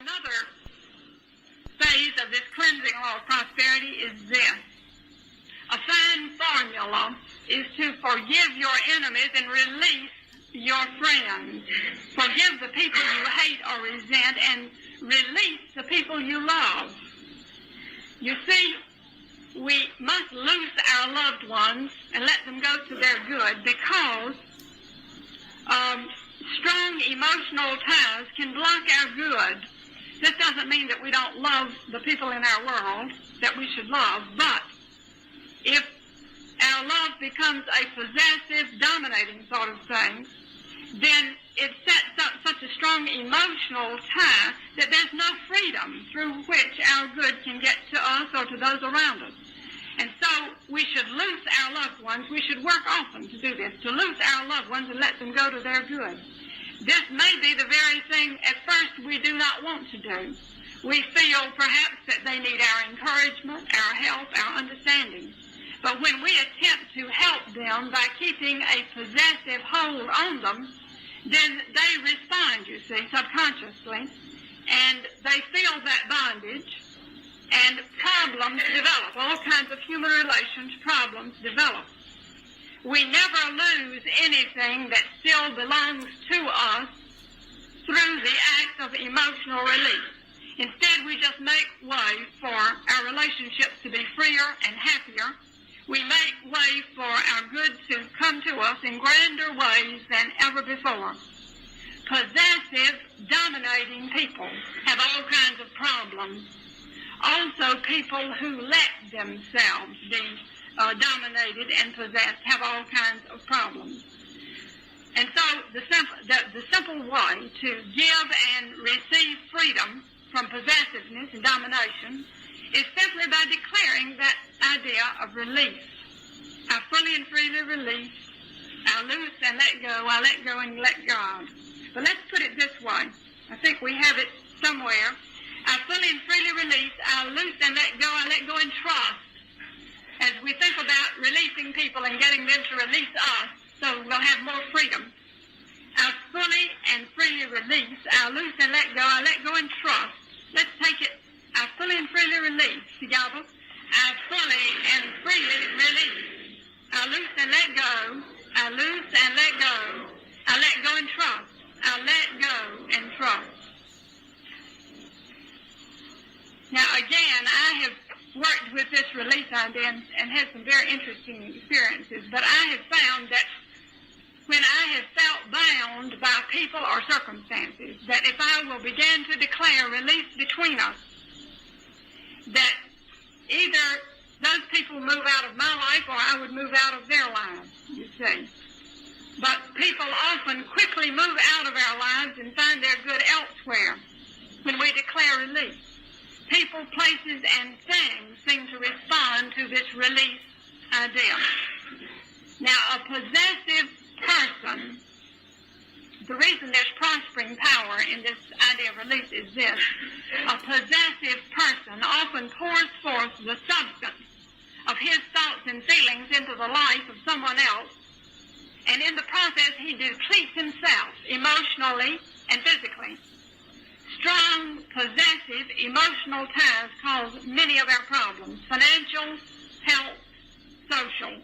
Another phase of this cleansing law of prosperity is this. A fine formula is to forgive your enemies and release your friends. Forgive the people you hate or resent and release the people you love. You see, we must loose our loved ones and let them go to their good because strong emotional ties can block our good. This doesn't mean that we don't love the people in our world that we should love, but if our love becomes a possessive, dominating sort of thing, then it sets up such a strong emotional tie that there's no freedom through which our good can get to us or to those around us. And so we should loose our loved ones. We should work often to do this, to loose our loved ones and let them go to their good. This may be the very thing at first we do not want to do. We feel perhaps that they need our encouragement, our help, our understanding. But when we attempt to help them by keeping a possessive hold on them, then they respond, you see, subconsciously, and they feel that bondage, and problems develop. All kinds of human relations problems develop. We never lose anything that still belongs to us through the act of emotional release. Instead, we just make way for our relationships to be freer and happier. We make way for our good to come to us in grander ways than ever before. Possessive, dominating people have all kinds of problems. Also, people who let themselves be dominated and possessed have all kinds of problems. And so the simple way to give and receive freedom from possessiveness and domination is simply by declaring that idea of release. I fully and freely release. I loose and let go. I let go and let God. But let's put it this way. I think we have it somewhere. I fully and freely release. I loose and let go. I let go and trust. As we think about releasing people and getting them to release us, so we'll have more freedom. I fully and freely release. I loose and let go. I let go and trust. Let's take it. I fully and freely release. Together. I fully and freely release. I loose and let go. I loose and let go. I let go and trust. I let go and trust. Now again, I have worked with this release idea and had some very interesting experiences, but I have found that when I have felt bound by people or circumstances, that if I will begin to declare release between us, that either those people move out of my life or I would move out of their lives, you see. But people often quickly move out of our lives and find their good elsewhere when we declare release. People, places, and things seem to respond to this release idea. Now, a possessive person, the reason there's prospering power in this idea of release is this. A possessive person often pours forth the substance of his thoughts and feelings into the life of someone else, and in the process he depletes himself emotionally and physically. Strong, possessive, emotional ties cause many of our problems, financial, health, social.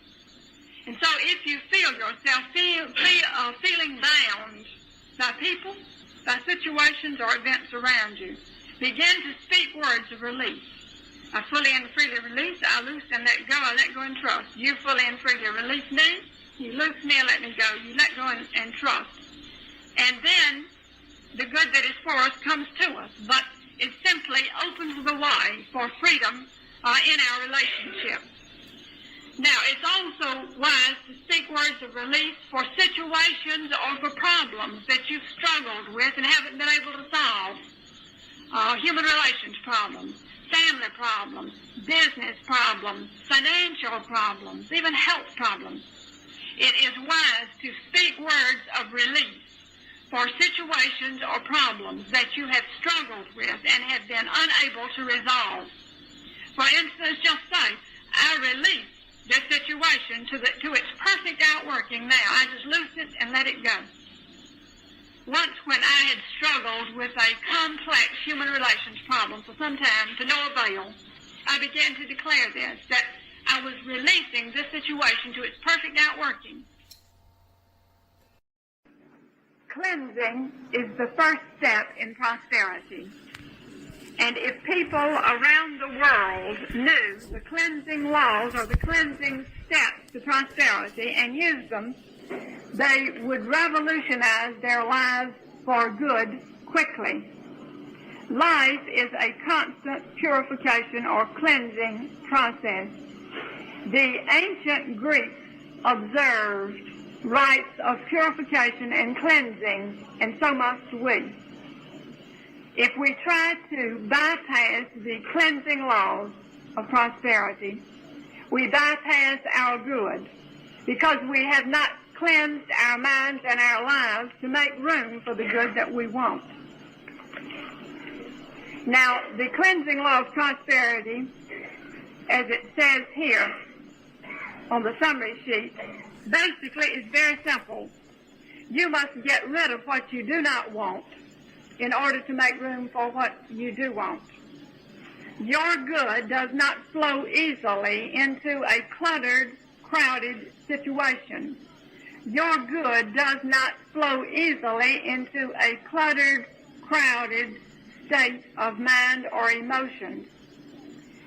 And so if you feel yourself feeling bound by people, by situations or events around you, begin to speak words of release. I fully and freely release. I loose and let go. I let go and trust. You fully and freely release me. You loose me and let me go. You let go and trust. And then the good that is for us comes to us, but it simply opens the way for freedom in our relationships. Now, it's also wise to speak words of release for situations or for problems that you've struggled with and haven't been able to solve. Human relations problems, family problems, business problems, financial problems, even health problems. It is wise to speak words of release for situations or problems that you have struggled with and have been unable to resolve. For instance, just say, I release this situation to its perfect outworking now. I just loose it and let it go. once when I had struggled with a complex human relations problem for some time to no avail, I began to declare this, that I was releasing this situation to its perfect outworking. Cleansing is the first step in prosperity. And if people around the world knew the cleansing laws or the cleansing steps to prosperity and used them, they would revolutionize their lives for good quickly. Life is a constant purification or cleansing process. The ancient Greeks observed rites of purification and cleansing, and so must we. If we try to bypass the cleansing laws of prosperity, we bypass our good because we have not cleansed our minds and our lives to make room for the good that we want. Now, the cleansing law of prosperity, as it says here on the summary sheet, basically is very simple. You must get rid of what you do not want in order to make room for what you do want. Your good does not flow easily into a cluttered, crowded situation. Your good does not flow easily into a cluttered, crowded state of mind or emotions.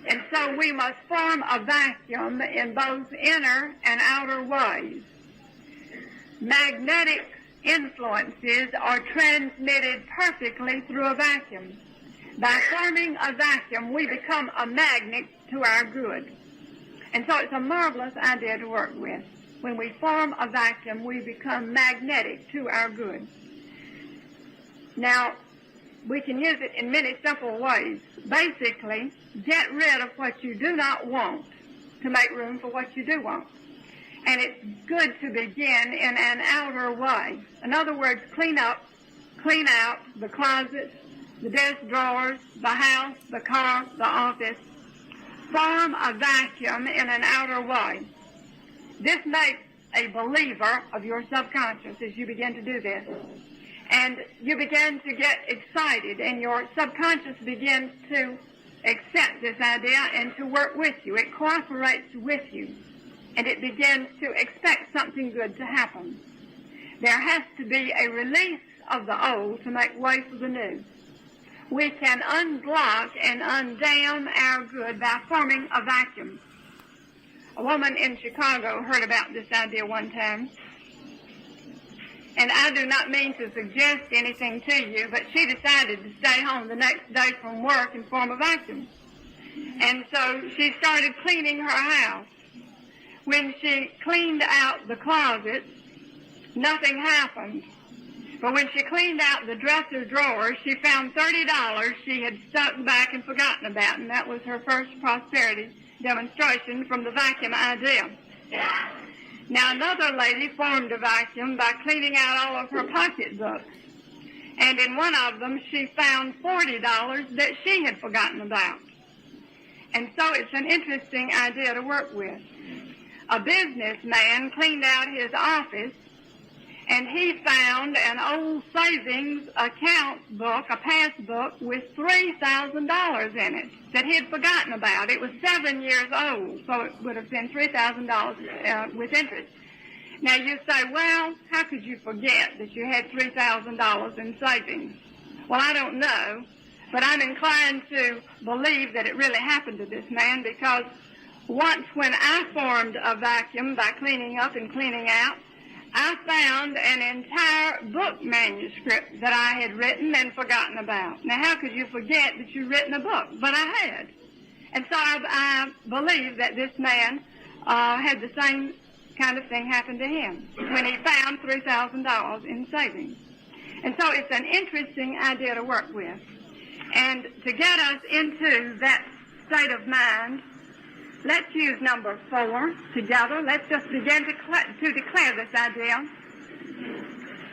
And so we must form a vacuum in both inner and outer ways. Magnetic influences are transmitted perfectly through a vacuum. By forming a vacuum, we become a magnet to our good. And so it's a marvelous idea to work with. When we form a vacuum, we become magnetic to our good. Now, we can use it in many simple ways. Basically, get rid of what you do not want to make room for what you do want. And it's good to begin in an outer way. In other words, clean out the closets, the desk drawers, the house, the car, the office. Form a vacuum in an outer way. This makes a believer of your subconscious as you begin to do this. And you begin to get excited, and your subconscious begins to accept this idea and to work with you. It cooperates with you, and it begins to expect something good to happen. There has to be a release of the old to make way for the new. We can unblock and undam our good by forming a vacuum. A woman in Chicago heard about this idea one time. And I do not mean to suggest anything to you, but she decided to stay home the next day from work and form a vacuum. And so she started cleaning her house. When she cleaned out the closets, nothing happened. But when she cleaned out the dresser drawers, she found $30 she had stuck back and forgotten about, and that was her first prosperity demonstration from the vacuum idea. Now, another lady formed a vacuum by cleaning out all of her pocketbooks. And in one of them, she found $40 that she had forgotten about. And so it's an interesting idea to work with. A businessman cleaned out his office, and he found an old savings account book, a passbook, with $3,000 in it that he had forgotten about. It was 7 years old, so it would have been $3,000 with interest. Now you say, well, how could you forget that you had $3,000 in savings? Well, I don't know, but I'm inclined to believe that it really happened to this man, because once when I formed a vacuum by cleaning up and cleaning out, I found an entire book manuscript that I had written and forgotten about. Now, how could you forget that you'd written a book? But I had. And so I believe that this man had the same kind of thing happen to him when he found $3,000 in savings. And so it's an interesting idea to work with. And to get us into that state of mind, let's use number 4 together. Let's just begin to declare this idea.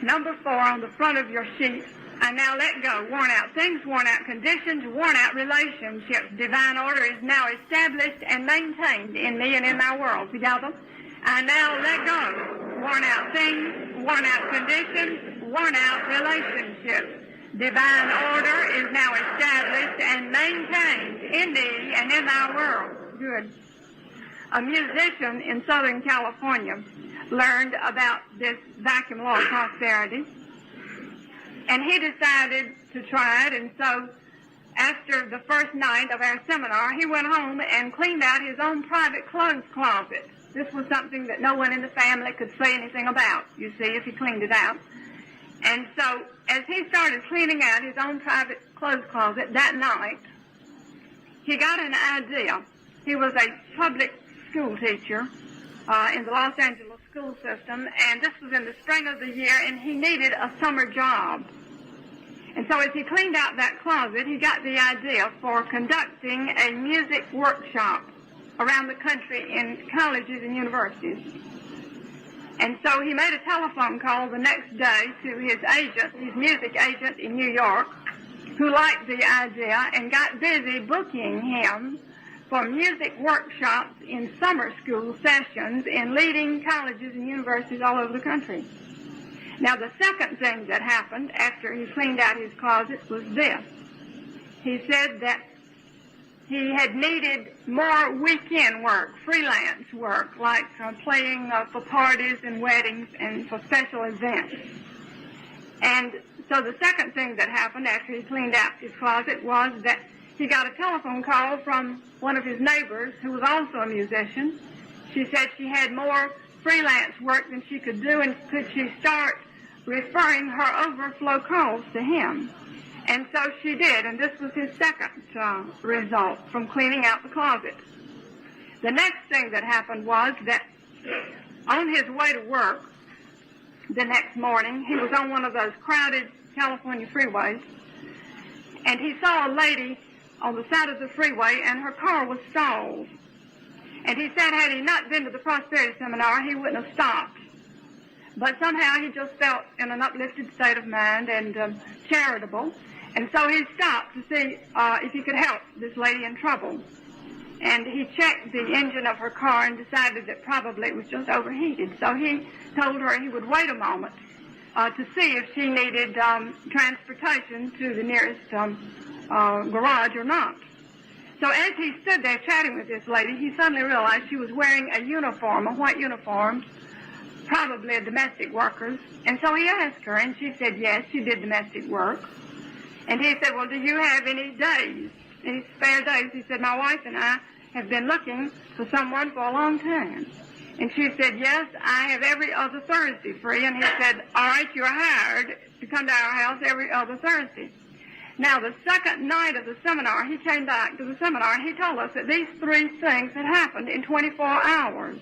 Number 4 on the front of your sheet. I now let go. Worn out things, worn out conditions, worn out relationships. Divine order is now established and maintained in me and in my world. Together. I now let go. Worn out things, worn out conditions, worn-out relationship. Divine order is now established and maintained in thee and in thy world. Good. A musician in Southern California learned about this vacuum law of prosperity, and he decided to try it, and so after the first night of our seminar, he went home and cleaned out his own private clothes closet. This was something that no one in the family could say anything about, you see, if he cleaned it out. And so as he started cleaning out his own private clothes closet that night, he got an idea. He was a public school teacher in the Los Angeles school system, and this was in the spring of the year, and he needed a summer job. And so as he cleaned out that closet, he got the idea for conducting a music workshop around the country in colleges and universities. And so he made a telephone call the next day to his agent, his music agent in New York, who liked the idea and got busy booking him for music workshops in summer school sessions in leading colleges and universities all over the country. Now, the second thing that happened after he cleaned out his closet was this. He said that he had needed more weekend work, freelance work, like playing for parties and weddings and for special events. And so the second thing that happened after he cleaned out his closet was that he got a telephone call from one of his neighbors who was also a musician. She said she had more freelance work than she could do, and could she start referring her overflow calls to him. And so she did, and this was his second result from cleaning out the closet. The next thing that happened was that on his way to work the next morning, he was on one of those crowded California freeways, and he saw a lady on the side of the freeway, and her car was stalled. And he said had he not been to the prosperity seminar, he wouldn't have stopped. But somehow he just felt in an uplifted state of mind and charitable. And so he stopped to see if he could help this lady in trouble. And he checked the engine of her car and decided that probably it was just overheated. So he told her he would wait a moment to see if she needed transportation to the nearest garage or not. So as he stood there chatting with this lady, he suddenly realized she was wearing a uniform, a white uniform, probably a domestic worker's. And so he asked her, and she said yes, she did domestic work. And he said, well, do you have any days, any spare days? He said, my wife and I have been looking for someone for a long time. And she said, yes, I have every other Thursday free. And he said, all right, you're hired to come to our house every other Thursday. Now, the second night of the seminar, he came back to the seminar, and he told us that these three things had happened in 24 hours.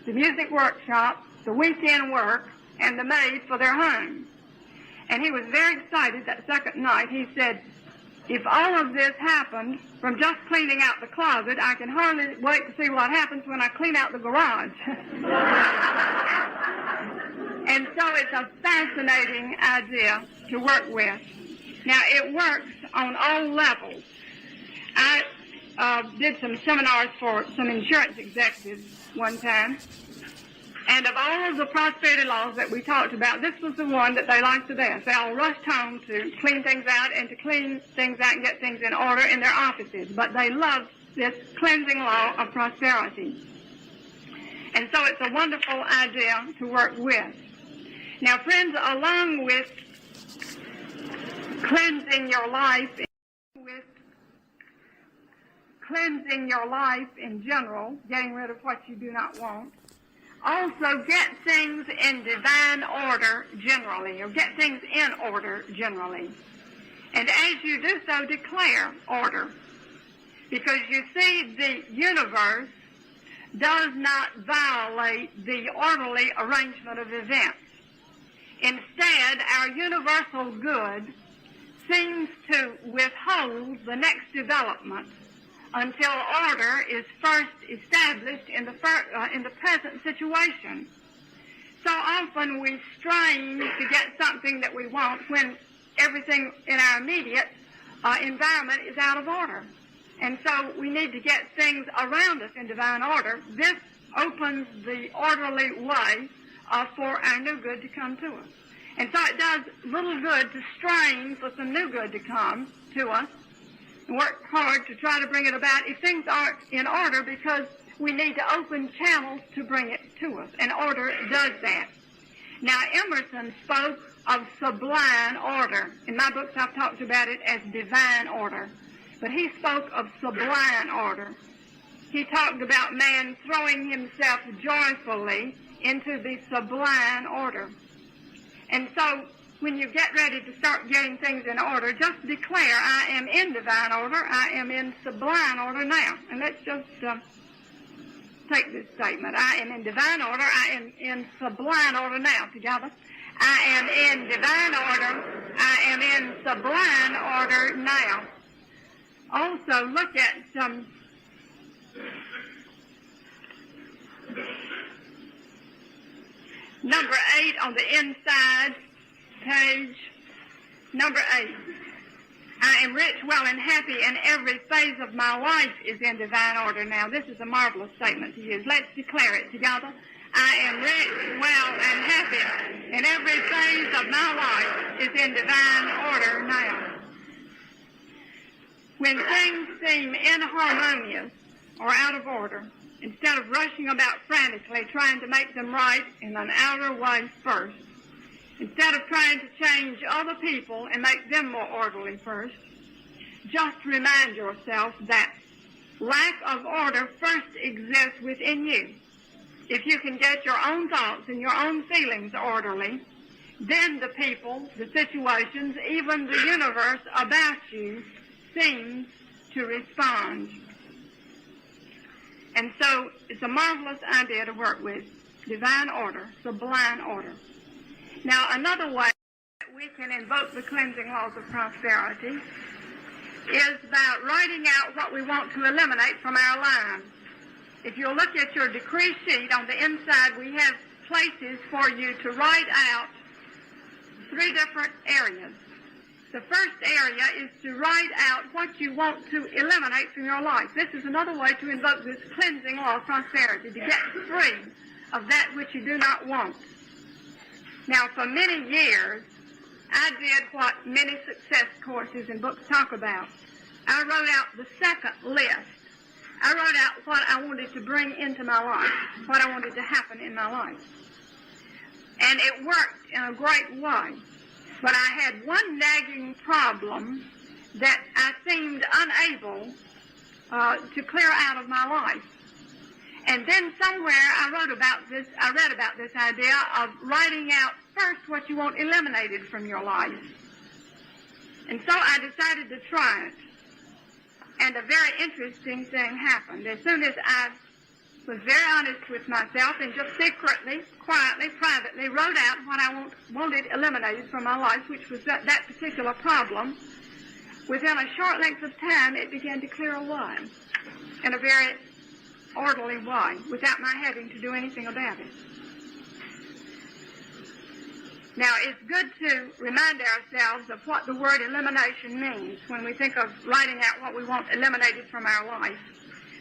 The music workshop, the weekend work, and the maid for their home. And he was very excited that second night. He said, if all of this happened from just cleaning out the closet, I can hardly wait to see what happens when I clean out the garage. And so it's a fascinating idea to work with. Now, it works on all levels. I did some seminars for some insurance executives one time, and of all of the prosperity laws that we talked about, this was the one that they liked the best. They all rushed home to clean things out and to clean things out and get things in order in their offices, but they loved this cleansing law of prosperity. And so it's a wonderful idea to work with. Now, friends, along with cleansing your life in general, getting rid of what you do not want, also get things in divine order generally, or get things in order generally. And as you do so, declare order. Because you see, the universe does not violate the orderly arrangement of events. Instead, our universal good seems to withhold the next development until order is first established in the present situation. So often we strain to get something that we want when everything in our immediate environment is out of order. And so we need to get things around us in divine order. This opens the orderly way for our new good to come to us. And so it does little good to strain for some new good to come to us and work hard to try to bring it about if things aren't in order, because we need to open channels to bring it to us, and order does that. Now, Emerson spoke of sublime order. In my books, I've talked about it as divine order, but he spoke of sublime order. He talked about man throwing himself joyfully into the sublime order. And so, when you get ready to start getting things in order, just declare, I am in divine order, I am in sublime order now. And let's just take this statement. I am in divine order, I am in sublime order now, together. I am in divine order, I am in sublime order now. Also, look at number 8 on the inside page. Number 8. I am rich, well, and happy, and every phase of my life is in divine order now. This is a marvelous statement to use. Let's declare it together. I am rich, well, and happy, and every phase of my life is in divine order now. When things seem inharmonious or out of order, instead of rushing about frantically trying to make them right in an outer way first, instead of trying to change other people and make them more orderly first, just remind yourself that lack of order first exists within you. If you can get your own thoughts and your own feelings orderly, then the people, the situations, even the universe about you seems to respond. And so it's a marvelous idea to work with. Divine order, sublime order. Now, another way that we can invoke the cleansing laws of prosperity is by writing out what we want to eliminate from our lives. If you'll look at your decree sheet, on the inside we have places for you to write out 3 different areas. The first area is to write out what you want to eliminate from your life. This is another way to invoke this cleansing law of prosperity, to get free of that which you do not want. Now, for many years, I did what many success courses and books talk about. I wrote out the second list. I wrote out what I wanted to bring into my life, what I wanted to happen in my life. And it worked in a great way. But I had one nagging problem that I seemed unable to clear out of my life. And then somewhere I read about this idea of writing out first what you want eliminated from your life. And so I decided to try it. And a very interesting thing happened. As soon as I was very honest with myself and just secretly, quietly, privately wrote out what I wanted eliminated from my life, which was that particular problem, within a short length of time it began to clear away in a very orderly way without my having to do anything about it. Now, it's good to remind ourselves of what the word elimination means when we think of writing out what we want eliminated from our life.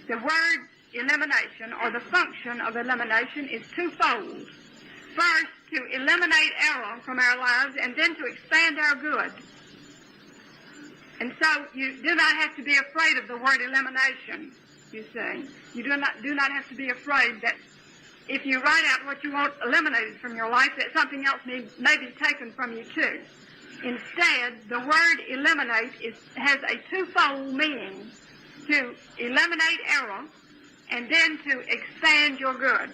The word elimination, or the function of elimination, is twofold. First, to eliminate error from our lives, and then to expand our good. And so you do not have to be afraid of the word elimination, you see. You do not have to be afraid that if you write out what you want eliminated from your life, that something else may be taken from you too. Instead, the word eliminate has a twofold meaning: to eliminate error and then to expand your good.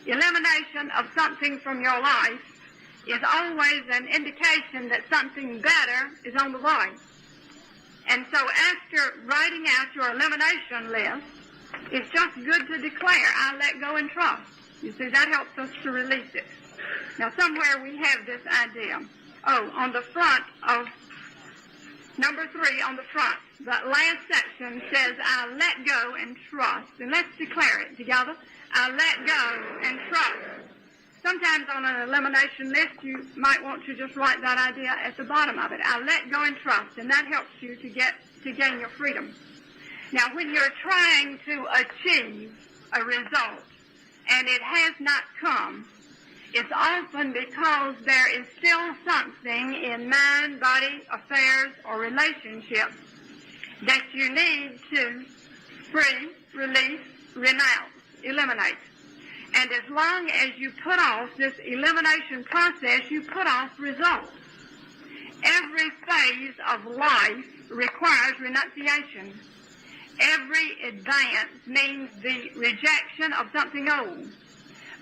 Elimination of something from your life is always an indication that something better is on the way. And so after writing out your elimination list, it's just good to declare, I let go and trust. You see, that helps us to release it. Now, somewhere we have this idea. Oh, on the front of number 3, on the front, that last section says, I let go and trust. And let's declare it together. I let go and trust. Sometimes on an elimination list, you might want to just write that idea at the bottom of it. I let go and trust, and that helps you to gain your freedom. Now, when you're trying to achieve a result, and it has not come, it's often because there is still something in mind, body, affairs, or relationships that you need to free, release, renounce, eliminate. And as long as you put off this elimination process, you put off results. Every phase of life requires renunciation. Every advance means the rejection of something old.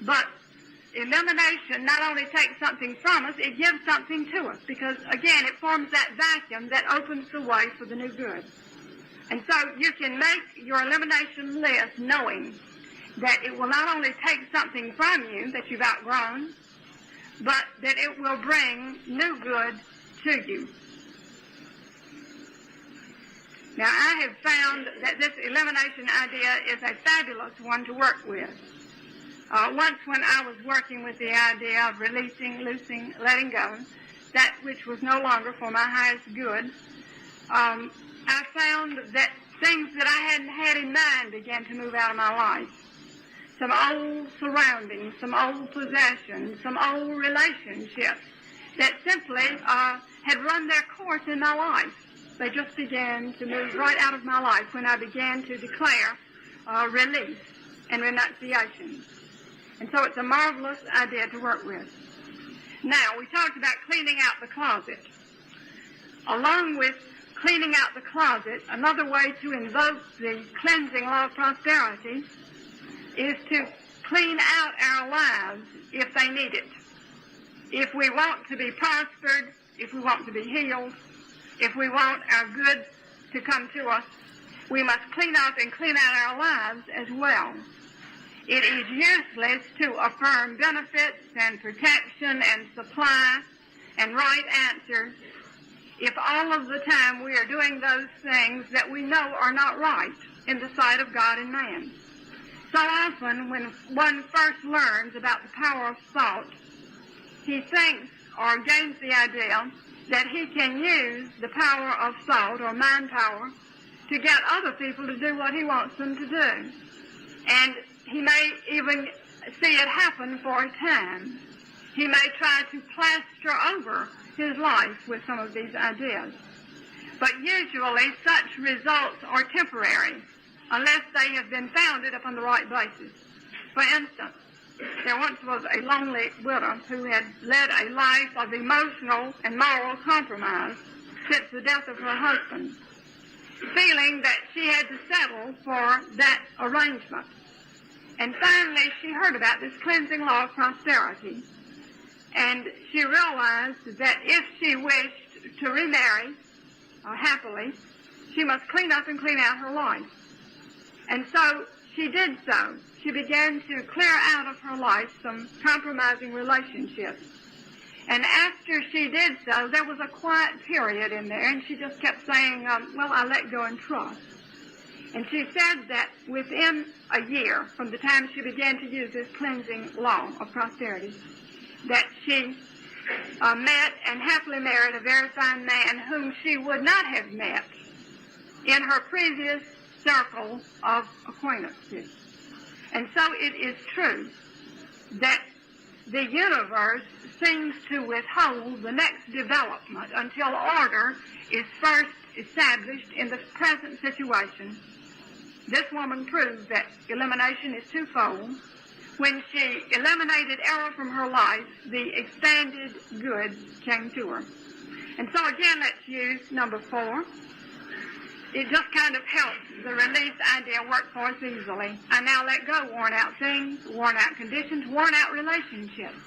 But elimination not only takes something from us, it gives something to us, because, again, it forms that vacuum that opens the way for the new good. And so you can make your elimination list knowing that it will not only take something from you that you've outgrown, but that it will bring new good to you. Now, I have found that this elimination idea is a fabulous one to work with. Once when I was working with the idea of releasing, loosing, letting go, that which was no longer for my highest good, I found that things that I hadn't had in mind began to move out of my life. Some old surroundings, some old possessions, some old relationships that simply had run their course in my life. They just began to move right out of my life when I began to declare release and renunciation. And so it's a marvelous idea to work with. Now, we talked about cleaning out the closet. Along with cleaning out the closet, another way to invoke the cleansing law of prosperity is to clean out our lives if they need it. If we want to be prospered, if we want to be healed, if we want our good to come to us, we must clean up and clean out our lives as well. It is useless to affirm benefits and protection and supply and right answers if all of the time we are doing those things that we know are not right in the sight of God and man. So often when one first learns about the power of thought, he thinks or gains the idea that he can use the power of thought or mind power to get other people to do what he wants them to do. And he may even see it happen for a time. He may try to plaster over his life with some of these ideas. But usually such results are temporary unless they have been founded upon the right basis. For instance, there once was a lonely widow who had led a life of emotional and moral compromise since the death of her husband, feeling that she had to settle for that arrangement. And finally, she heard about this cleansing law of prosperity, and she realized that if she wished to remarry happily, she must clean up and clean out her life. And so she did so. She began to clear out of her life some compromising relationships. And after she did so, there was a quiet period in there, and she just kept saying, well, I let go and trust. And she said that within a year, from the time she began to use this cleansing law of prosperity, that she met and happily married a very fine man whom she would not have met in her previous circle of acquaintances. And so it is true that the universe seems to withhold the next development until order is first established in the present situation. This woman proved that elimination is twofold. When she eliminated error from her life, the expanded good came to her. And so again, let's use number 4. It just kind of helps the release idea work for us easily. I now let go worn out things, worn out conditions, worn out relationships.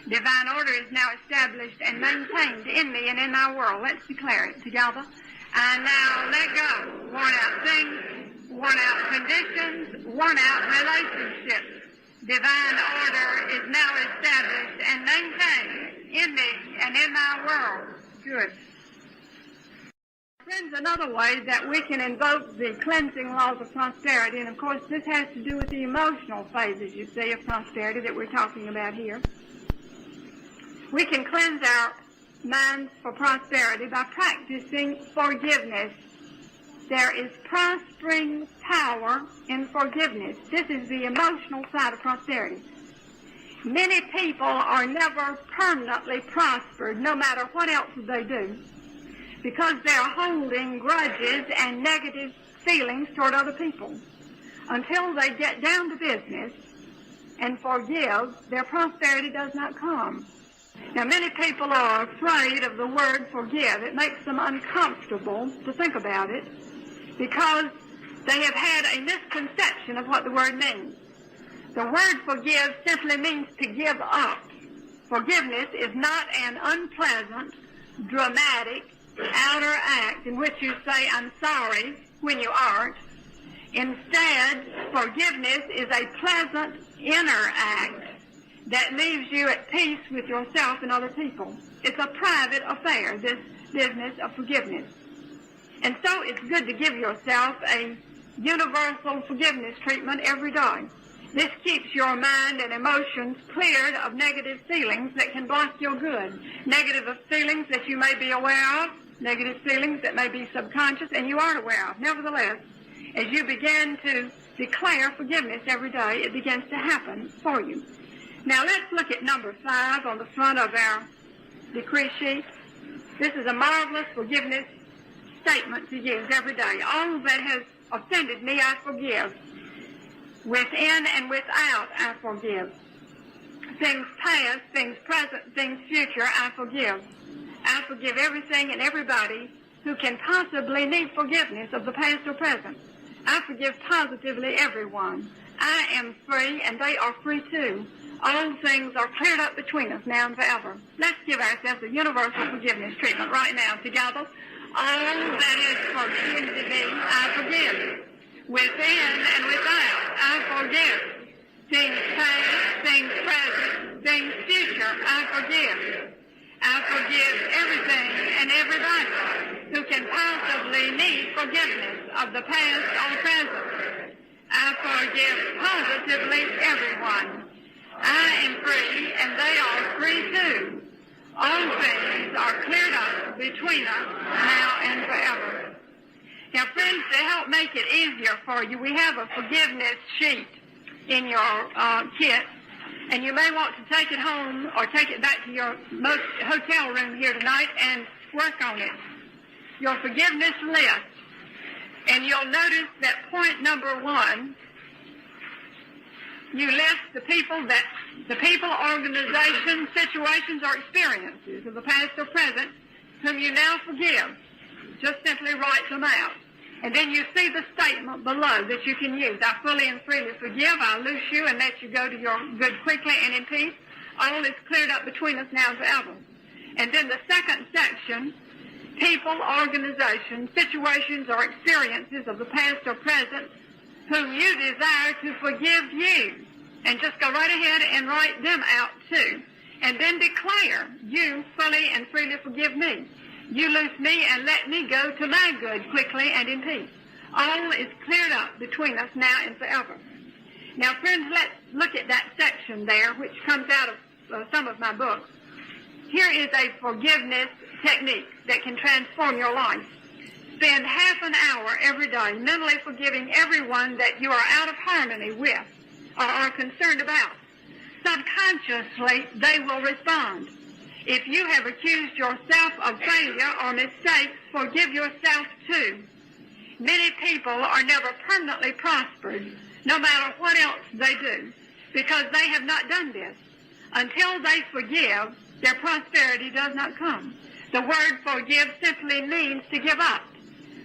Divine order is now established and maintained in me and in my world. Let's declare it together. I now let go worn out things, worn out conditions, worn out relationships. Divine order is now established and maintained in me and in my world. Good. Friends, another way that we can invoke the cleansing laws of prosperity, and of course this has to do with the emotional phases, you see, of prosperity that we're talking about here. We can cleanse our minds for prosperity by practicing forgiveness. There is prospering power in forgiveness. This is the emotional side of prosperity. Many people are never permanently prospered, no matter what else they do, because they're holding grudges and negative feelings toward other people. Until they get down to business and forgive, their prosperity does not come. Now, many people are afraid of the word forgive. It makes them uncomfortable to think about it because they have had a misconception of what the word means. The word forgive simply means to give up. Forgiveness is not an unpleasant, dramatic, outer act in which you say, I'm sorry, when you aren't. Instead, forgiveness is a pleasant inner act that leaves you at peace with yourself and other people. It's a private affair, this business of forgiveness. And so it's good to give yourself a universal forgiveness treatment every day. This keeps your mind and emotions cleared of negative feelings that can block your good. Negative feelings that you may be aware of, negative feelings that may be subconscious and you aren't aware of. Nevertheless, as you begin to declare forgiveness every day, it begins to happen for you. Now let's look at number 5 on the front of our decree sheet. This is a marvelous forgiveness statement to use every day. All that has offended me, I forgive. Within and without, I forgive. Things past, things present, things future, I forgive. I forgive everything and everybody who can possibly need forgiveness of the past or present. I forgive positively everyone. I am free and they are free too. All things are cleared up between us now and forever. Let's give ourselves a universal forgiveness treatment right now together. All that is forgiven me, I forgive. Within and without, I forgive. Things past, things present, things future, I forgive. I forgive everything and everybody who can possibly need forgiveness of the past or present. I forgive positively everyone. I am free and they are free too. All things are cleared up between us now and forever. Now, friends, to help make it easier for you, we have a forgiveness sheet in your kit, and you may want to take it home or take it back to your hotel room here tonight and work on it. Your forgiveness list. And you'll notice that point number 1, you list the people, organizations, situations, or experiences of the past or present whom you now forgive. Just simply write them out. And then you see the statement below that you can use. I fully and freely forgive. I loose you and let you go to your good quickly and in peace. All is cleared up between us now and forever. And then the second section, people, organizations, situations, or experiences of the past or present whom you desire to forgive you. And just go right ahead and write them out too. And then declare, you fully and freely forgive me. You loose me and let me go to my good quickly and in peace. All is cleared up between us now and forever. Now, friends, let's look at that section there, which comes out of some of my books. Here is a forgiveness technique that can transform your life. Spend half an hour every day mentally forgiving everyone that you are out of harmony with or are concerned about. Subconsciously, they will respond. If you have accused yourself of failure or mistakes, forgive yourself too. Many people are never permanently prospered, no matter what else they do, because they have not done this. Until they forgive, their prosperity does not come. The word forgive simply means to give up.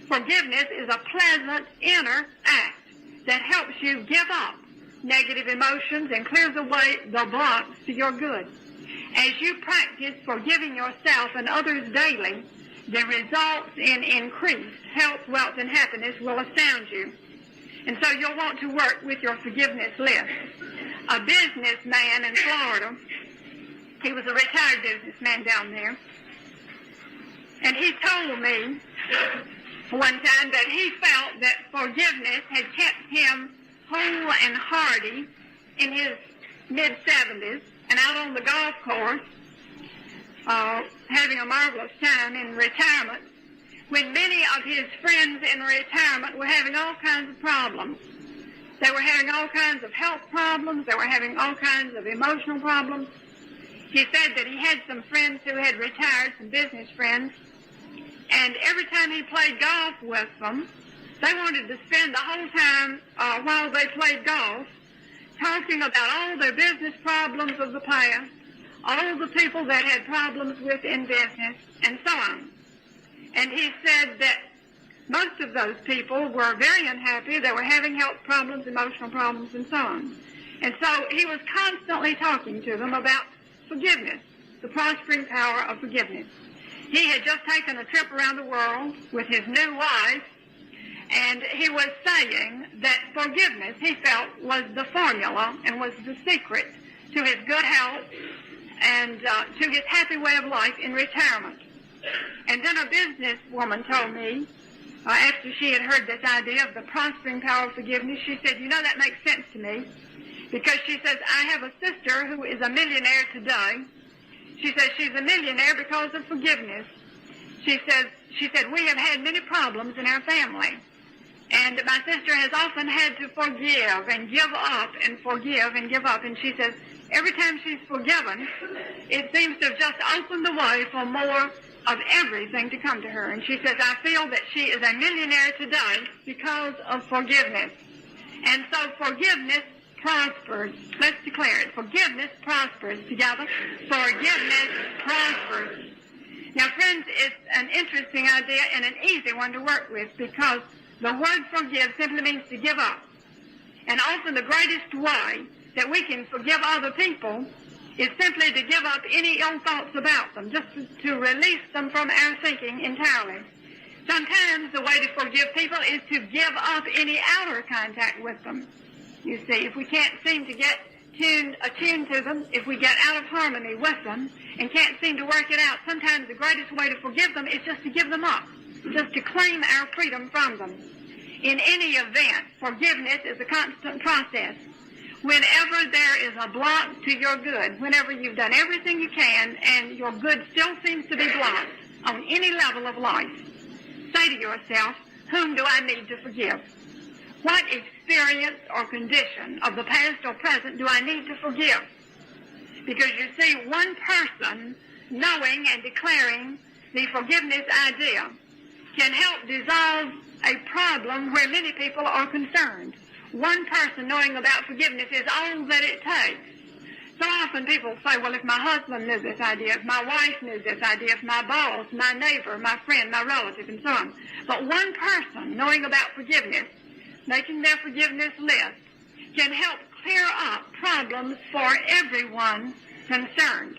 Forgiveness is a pleasant inner act that helps you give up negative emotions and clears away the blocks to your good. As you practice forgiving yourself and others daily, the results in increased health, wealth, and happiness will astound you. And so you'll want to work with your forgiveness list. A businessman in Florida, he was a retired businessman down there, and he told me one time that he felt that forgiveness had kept him whole and hearty in his mid-70s and out on the golf course having a marvelous time in retirement when many of his friends in retirement were having all kinds of problems. They were having all kinds of health problems. They were having all kinds of emotional problems. He said that he had some friends who had retired, some business friends, and every time he played golf with them, they wanted to spend the whole time while they played golf talking about all their business problems of the past, all the people that had problems with in business, and so on. And he said that most of those people were very unhappy. They were having health problems, emotional problems, and so on. And so he was constantly talking to them about forgiveness, the prospering power of forgiveness. He had just taken a trip around the world with his new wife, and he was saying that forgiveness, he felt, was the formula and was the secret to his good health and to his happy way of life in retirement. And then a businesswoman told me, after she had heard this idea of the prospering power of forgiveness, she said, you know, that makes sense to me, because she says, I have a sister who is a millionaire today. She says she's a millionaire because of forgiveness. She said, we have had many problems in our family. And my sister has often had to forgive and give up and forgive and give up. And she says, every time she's forgiven, it seems to have just opened the way for more of everything to come to her. And she says, I feel that she is a millionaire today because of forgiveness. And so forgiveness prospers. Let's declare it. Forgiveness prospers. Together. Forgiveness prospers. Now, friends, it's an interesting idea and an easy one to work with, because the word forgive simply means to give up. And often the greatest way that we can forgive other people is simply to give up any ill thoughts about them, just to release them from our thinking entirely. Sometimes the way to forgive people is to give up any outer contact with them. You see, if we can't seem to get attuned to them, if we get out of harmony with them and can't seem to work it out, sometimes the greatest way to forgive them is just to give them up, just to claim our freedom from them. In any event, forgiveness is a constant process. Whenever there is a block to your good, whenever you've done everything you can and your good still seems to be blocked on any level of life, say to yourself, whom do I need to forgive? What experience or condition of the past or present do I need to forgive? Because you see, one person knowing and declaring the forgiveness idea can help dissolve a problem where many people are concerned. One person knowing about forgiveness is all that it takes. So often people say, well, if my husband knew this idea, if my wife knew this idea, if my boss, my neighbor, my friend, my relative, and so on. But one person knowing about forgiveness, making their forgiveness list, can help clear up problems for everyone concerned.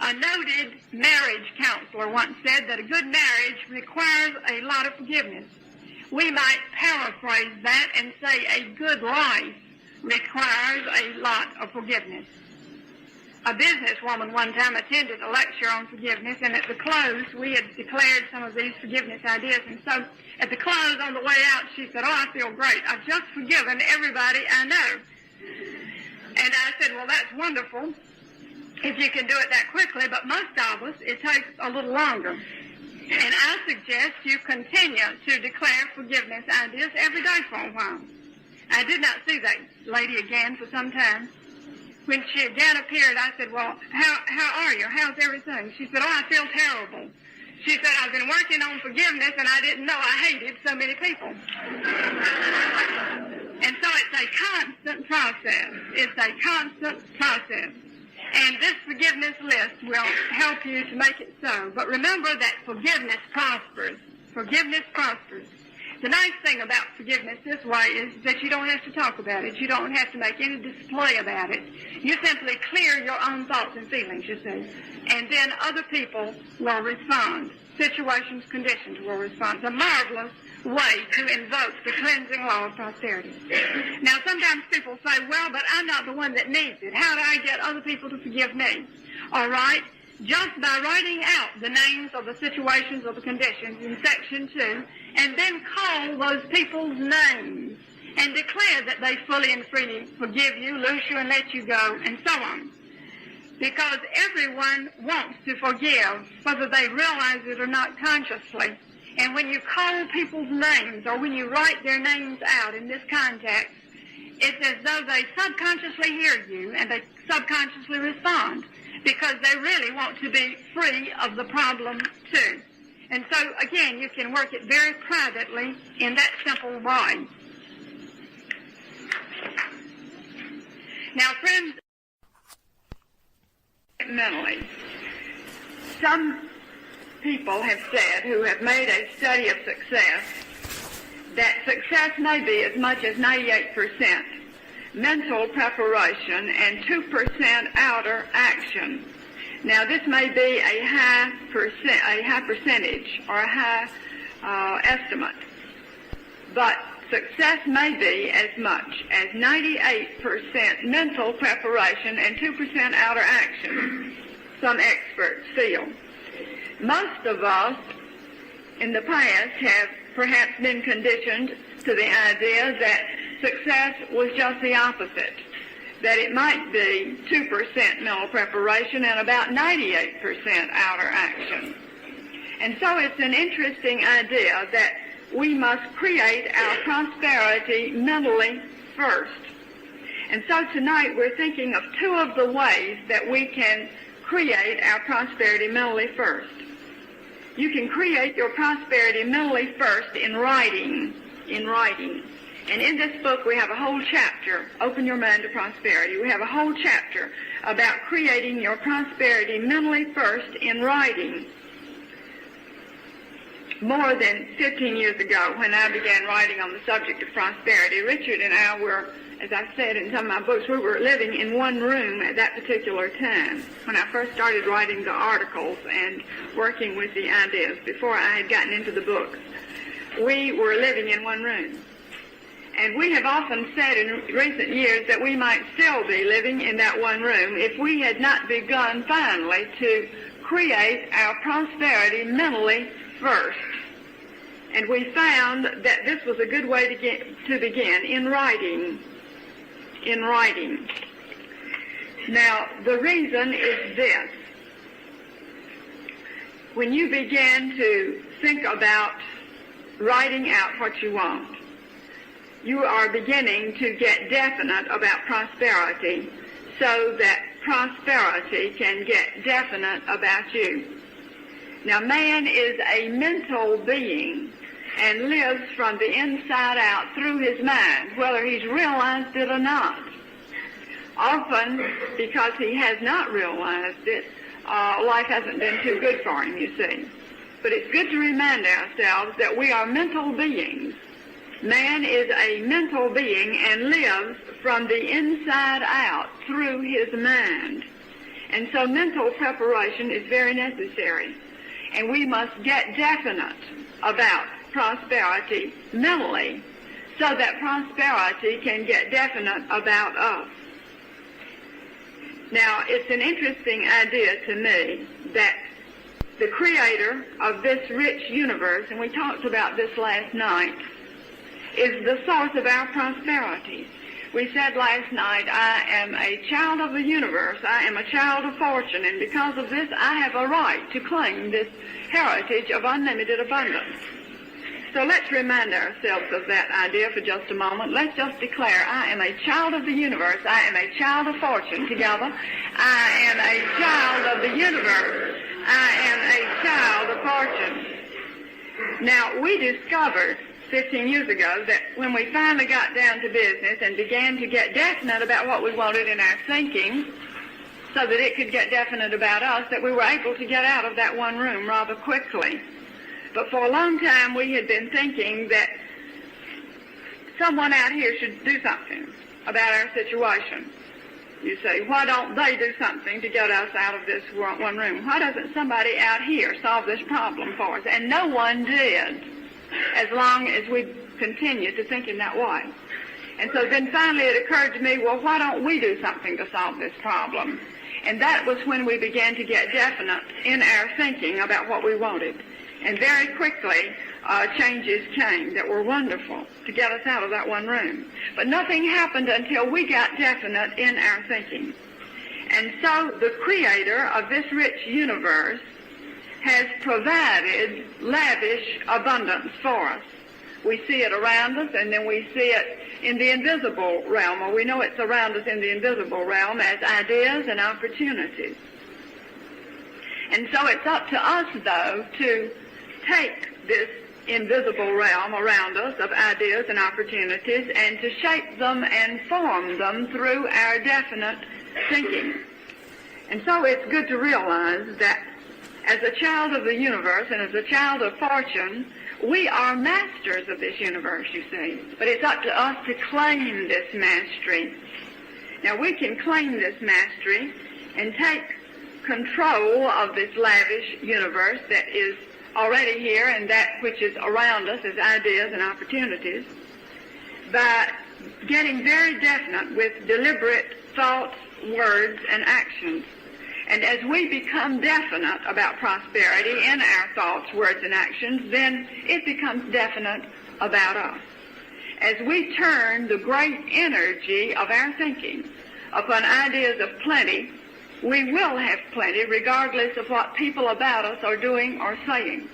A noted marriage counselor once said that a good marriage requires a lot of forgiveness. We might paraphrase that and say a good life requires a lot of forgiveness. A businesswoman one time attended a lecture on forgiveness, and at the close, we had declared some of these forgiveness ideas, and so at the close, on the way out, she said, oh, I feel great. I've just forgiven everybody I know. And I said, well, that's wonderful if you can do it that quickly, but most of us, it takes a little longer. And I suggest you continue to declare forgiveness ideas every day for a while. I did not see that lady again for some time. When she again appeared, I said, well, how are you? How's everything? She said, oh, I feel terrible. She said, I've been working on forgiveness, and I didn't know I hated so many people. And so it's a constant process. It's a constant process. And this forgiveness list will help you to make it so. But remember that forgiveness prospers. Forgiveness prospers. The nice thing about forgiveness this way is that you don't have to talk about it. You don't have to make any display about it. You simply clear your own thoughts and feelings, you see. And then other people will respond. Situations, conditions will respond. It's a marvelous way to invoke the cleansing law of prosperity. Now, sometimes people say, well, but I'm not the one that needs it. How do I get other people to forgive me? All right, just by writing out the names of the situations or the conditions in Section 2, and then call those people's names and declare that they fully and freely forgive you, loose you, and let you go, and so on. Because everyone wants to forgive, whether they realize it or not consciously. And when you call people's names, or when you write their names out in this context, it's as though they subconsciously hear you and they subconsciously respond because they really want to be free of the problem too. And so, again, you can work it very privately in that simple way. Now, friends, mentally, some people have said, who have made a study of success, that success may be as much as 98% mental preparation and 2% outer action. Now, this may be a high percentage or a high estimate, but success may be as much as 98% mental preparation and 2% outer action, some experts feel. Most of us in the past have perhaps been conditioned to the idea that success was just the opposite, that it might be 2% mental preparation and about 98% outer action. And so it's an interesting idea that we must create our prosperity mentally first. And so tonight we're thinking of two of the ways that we can create our prosperity mentally first. You can create your prosperity mentally first in writing. And in this book we have a whole chapter, Open Your Mind to Prosperity. We have a whole chapter about creating your prosperity mentally first in writing. More than 15 years ago, when I began writing on the subject of prosperity, Richard and I were, as I said in some of my books, we were living in one room at that particular time when I first started writing the articles and working with the ideas before I had gotten into the books. We were living in one room. And we have often said in recent years that we might still be living in that one room if we had not begun finally to create our prosperity mentally first. And we found that this was a good way to begin, in writing. Now, the reason is this. When you begin to think about writing out what you want, you are beginning to get definite about prosperity so that prosperity can get definite about you. Now, man is a mental being and lives from the inside out through his mind, whether he's realized it or not. Often, because he has not realized it, life hasn't been too good for him, you see. But it's good to remind ourselves that we are mental beings. Man is a mental being and lives from the inside out through his mind. And so mental preparation is very necessary. And we must get definite about prosperity mentally so that prosperity can get definite about us. Now, it's an interesting idea to me that the creator of this rich universe, and we talked about this last night, is the source of our prosperity. We said last night, I am a child of the universe. I am a child of fortune, and because of this, I have a right to claim this heritage of unlimited abundance. So let's remind ourselves of that idea for just a moment. Let's just declare, I am a child of the universe. I am a child of fortune. Together, I am a child of the universe. I am a child of fortune. Now, we discovered 15 years ago that when we finally got down to business and began to get definite about what we wanted in our thinking so that it could get definite about us, that we were able to get out of that one room rather quickly. But for a long time we had been thinking that someone out here should do something about our situation. You say, why don't they do something to get us out of this one room? Why doesn't somebody out here solve this problem for us? And no one did, as long as we continued to think in that way. And so then finally it occurred to me, well, why don't we do something to solve this problem? And that was when we began to get definite in our thinking about what we wanted. And very quickly, changes came that were wonderful to get us out of that one room. But nothing happened until we got definite in our thinking. And so the creator of this rich universe has provided lavish abundance for us. We see it around us, and then we see it in the invisible realm, or we know it's around us in the invisible realm as ideas and opportunities. And so it's up to us, though, to take this invisible realm around us of ideas and opportunities and to shape them and form them through our definite thinking. And so it's good to realize that as a child of the universe and as a child of fortune, we are masters of this universe, you see. But it's up to us to claim this mastery. Now, we can claim this mastery and take control of this lavish universe that is already here and that which is around us as ideas and opportunities by getting very definite with deliberate thoughts, words, and actions. And as we become definite about prosperity in our thoughts, words, and actions, then it becomes definite about us. As we turn the great energy of our thinking upon ideas of plenty, we will have plenty regardless of what people about us are doing or saying.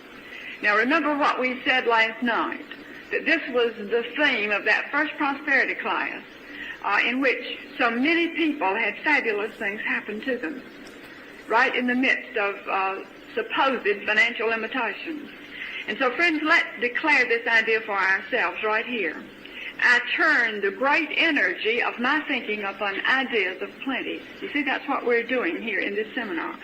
Now remember what we said last night, that this was the theme of that first prosperity class, in which so many people had fabulous things happen to them, right in the midst of supposed financial limitations. And so, friends, let's declare this idea for ourselves right here. I turn the great energy of my thinking upon ideas of plenty. You see, that's what we're doing here in this seminar.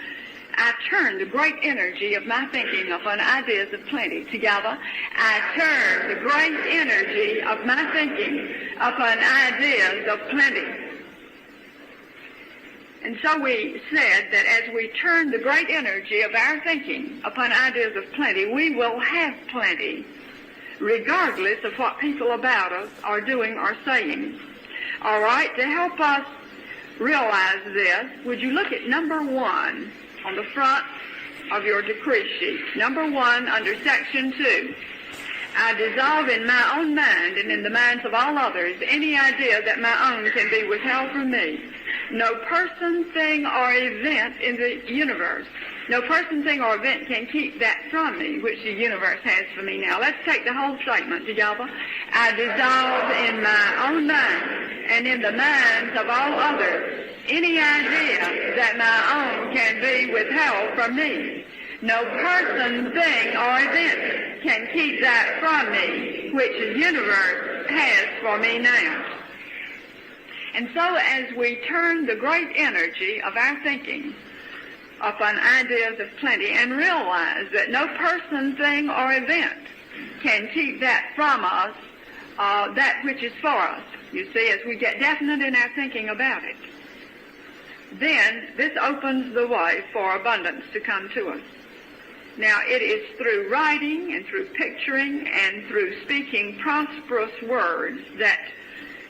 I turn the great energy of my thinking upon ideas of plenty. Together, I turn the great energy of my thinking upon ideas of plenty. And so we said that as we turn the great energy of our thinking upon ideas of plenty, we will have plenty, regardless of what people about us are doing or saying. All right, to help us realize this, would you look at number 1 on the front of your decree sheet? Number 1 under section 2. I dissolve in my own mind and in the minds of all others any idea that my own can be withheld from me. No person, thing, or event in the universe, no person, thing, or event can keep that from me, which the universe has for me now. Let's take the whole statement together. I dissolve in my own mind and in the minds of all others any idea that my own can be withheld from me. No person, thing, or event can keep that from me, which the universe has for me now. And so as we turn the great energy of our thinking upon ideas of plenty and realize that no person, thing, or event can keep that from us, that which is for us, you see, as we get definite in our thinking about it, then this opens the way for abundance to come to us. Now, it is through writing and through picturing and through speaking prosperous words that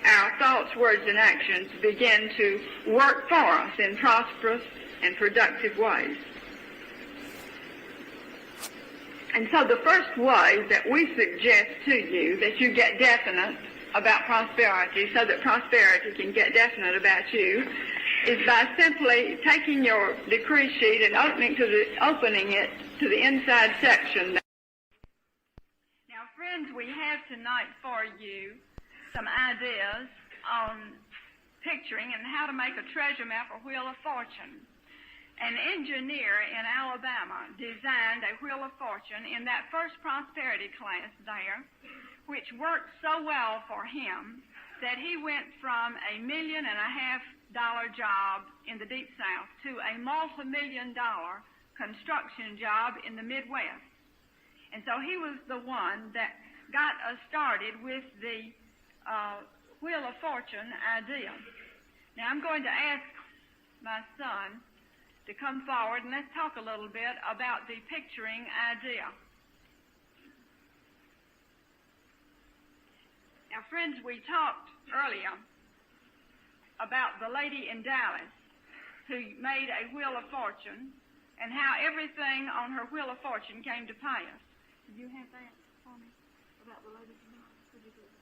our thoughts, words, and actions begin to work for us in prosperous and productive ways. And so the first way that we suggest to you that you get definite about prosperity so that prosperity can get definite about you is by simply taking your decree sheet and opening it to the inside section. Now, friends, we have tonight for you some ideas on picturing and how to make a treasure map or wheel of fortune. An engineer in Alabama designed a wheel of fortune in that first prosperity class there, which worked so well for him that he went from $1.5 million job in the Deep South to a multi-million-dollar construction job in the Midwest. And so he was the one that got us started with the Wheel of Fortune idea. Now I'm going to ask my son to come forward and let's talk a little bit about the picturing idea. Now, friends, we talked earlier about the lady in Dallas who made a Wheel of Fortune and how everything on her Wheel of Fortune came to pass. Did you have that for me about the lady in Dallas? Could you do that?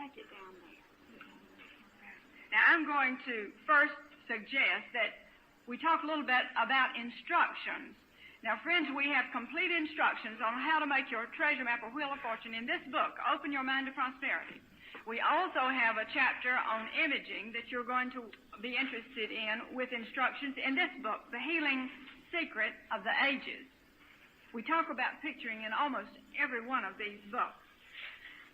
Take it down there. Now, I'm going to first suggest that we talk a little bit about instructions. Now, friends, we have complete instructions on how to make your treasure map or wheel of fortune in this book, Open Your Mind to Prosperity. We also have a chapter on imaging that you're going to be interested in with instructions in this book, The Healing Secret of the Ages. We talk about picturing in almost every one of these books.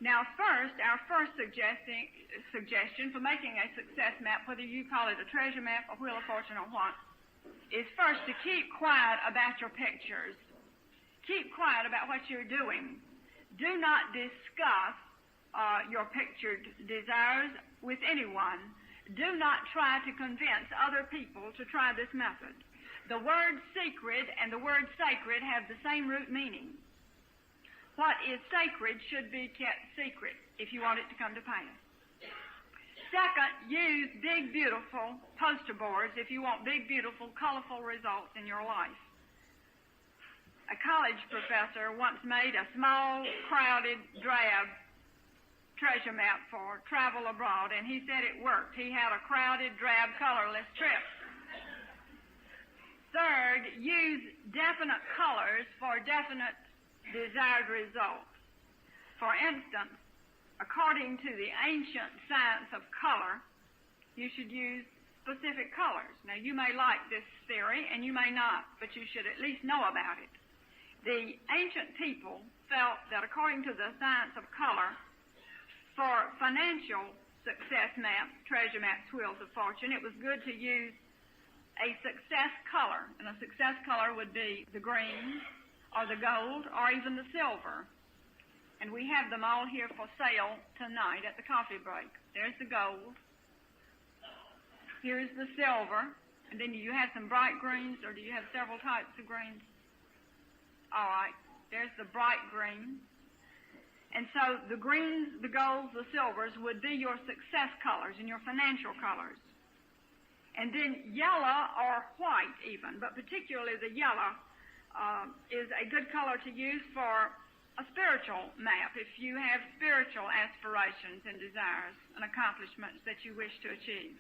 Now, our first suggestion for making a success map, whether you call it a treasure map, a wheel of fortune, or what, is first to keep quiet about your pictures. Keep quiet about what you're doing. Do not discuss your pictured desires with anyone. Do not try to convince other people to try this method. The word secret and the word sacred have the same root meaning. What is sacred should be kept secret if you want it to come to pass. Second, use big, beautiful poster boards if you want big, beautiful, colorful results in your life. A college professor once made a small, crowded, drab treasure map for travel abroad, and he said it worked. He had a crowded, drab, colorless trip. Third, use definite colors for definite desired results. For instance, according to the ancient science of color, you should use specific colors. Now, you may like this theory, and you may not, but you should at least know about it. The ancient people felt that according to the science of color, for financial success maps, treasure maps, wheels of fortune, it was good to use a success color. And a success color would be the green, or the gold, or even the silver. And we have them all here for sale tonight at the coffee break. There's the gold. Here's the silver. And then do you have some bright greens, or do you have several types of greens? All right. There's the bright green. And so the greens, the golds, the silvers would be your success colors and your financial colors. And then yellow or white even, but particularly the yellow is a good color to use for a spiritual map if you have spiritual aspirations and desires and accomplishments that you wish to achieve.